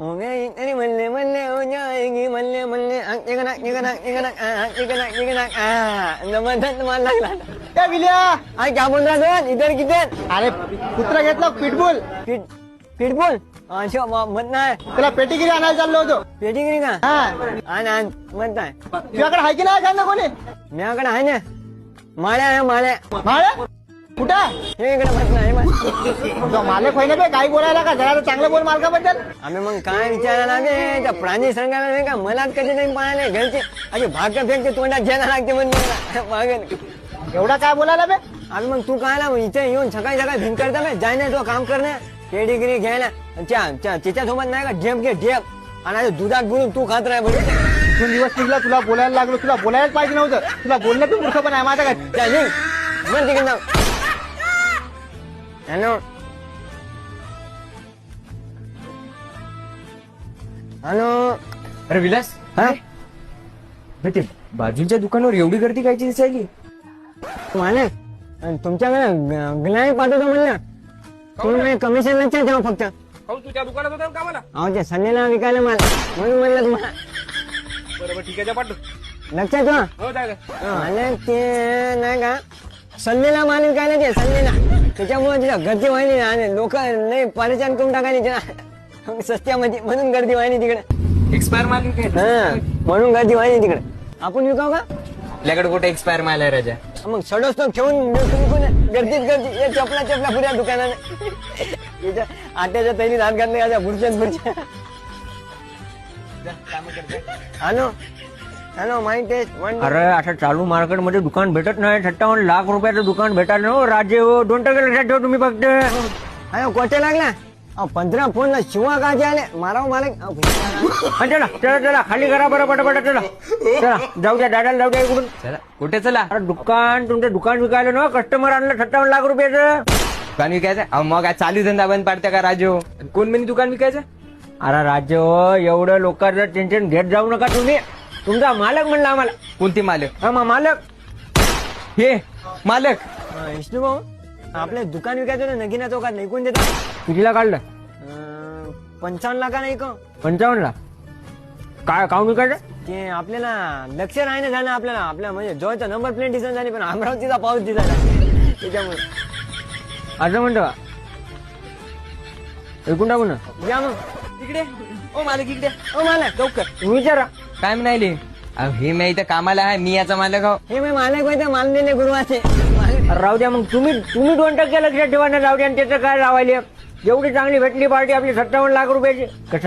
हो गई तेरी मल्ले मल्ले हो जाएगी मल्ले मल्ले जबरदस्त माल लागला. काय विल्या अरे क्या बोल रहा था इधर किधर अरे कुत्रा घेतला पिटबुल पिटबुल अच्छा मत नाही त्याला पेटीगिरी आणायला चाललो होतो. पेटीगिरी का हा आण मत नाही तुझ्याकडे आहे की नाही सांग ना कोणी माझ्याकडे आहे ना माळ्या आहे माळ्या माळे कुठं हे इकडे मत नाही मग तो मालक होईना बे काही बोलायला का जरा चांगलं बोल मालकाबद्दल. आम्ही मग काय विचारायला लागले त्या प्राणी संघाला नाही का मला कधी नाही पाहायला घरचे असे भाकर फेकते तोंडात घ्यायला लागते म्हणजे मागेल एवढा काय बोलायला बे. आम्ही मग तू काय ना इथे येऊन सकाळी सकाळी भिंग करता बे जाय नाही तो काम करणे पेडिग्री घ्यायला तिच्यासोबत नाही का ढेप घे ढेप आणि आता दुधात बुडून तू खात राह बघ दोन दिवस निघला तुला बोलायला लागलो तुला बोलायलाच पाहिजे नव्हतं तुला बोलणं पण मूर्ख पण आहे माझा काय. मग तिकडे जाऊ हॅलो हॅलो अरे विलास हा ते बाजूच्या दुकानावर एवढी गर्दी कायची दिसायली. मालक तुमच्याकडे ग्लाय पाठवतो म्हणलं तुम्ही कमिशन लक्षात ठेवा फक्त तू त्या दुकानात होता का मला? अहो ते संडेला विकायला माल म्हणून म्हणलं तुम्हाला बरोबर ठीक आहे पाठव. लक्षात ठेवा हो जागा मालक ते नाही का संडेला माल विकायला ते संडेला त्याच्यामुळे तिथं गर्दी व्हायली आणि लोक लय परेशान करून टाकायला तिला सस्त्यामध्ये म्हणून गर्दी व्हायली तिकडे एक्सपायर माल काय हा म्हणून गर्दी व्हायली तिकडे आपण विकाव का आपल्याकडे कुठे एक्सपायर माल आहे राजा. मग सडोस ठेवून गर्दीत गर्दी हे चपला चपला पुऱ्या दुकानाने याच्या आट्याच्या तैलीत हात घातले याच्या बुरच्यात hello hello mind test one अरे आता चालू मार्केट मध्ये दुकान भेटत नाही 57 लाख रुपयाचं दुकान भेटायला हो राज्य हो 2% लक्षात ठेव तुम्ही फक्त. अयो कोटे लागला 15 फोनला शिवा का आले माराव मालक हा, चला चला चला खाली करा बरं पटापट चला चला जाऊ द्या दादाला जाऊ द्या इकडून. चला कुठे चला अरे दुकान तुमचं दुकान विकायला ना कस्टमर आणलं 57 लाख रुपयाचं. दुकान विकायचं अहो मग काय चालू धंदा बंद पाडते का राजू. कोण म्हणे दुकान विकायचं. अरे राज्य हो एवढं लोकांचं टेन्शन घेत जाऊ नका तुम्ही. तुमचा मालक म्हणला आम्हाला. कोणती मालक. हा मालक हे मालक विष्णू भाऊ आपल्या दुकान विकायचं ना नगीना चौकात ऐकून देता कितीला काढलं 55 लाखा नाही का 55 ला काय काऊन विकायचं. ते आपल्याला लक्ष नाही ना झालं आपल्याला आपल्या म्हणजे जवळचा नंबर प्लेट दिसत झाली पण अमरावतीचा पाऊस दिसला त्याच्यामुळे असं म्हणतो का ऐकून टाकू ना. या मग इकडे ओ मालक इकडे ओ मालक लवकर विचारा काय म्हणाले. अहो हे मी इथं कामाला आहे मी याचा मालक आहो. हे मी मालक होते मान दिले गुरुवाचे राहू द्या मग तुम्ही 2% लक्षात ठेवा ना राहू द्या आणि त्याचं काय लावायला एवढी चांगली भेटली पार्टी आपली 57 लाख रुपयाची कसं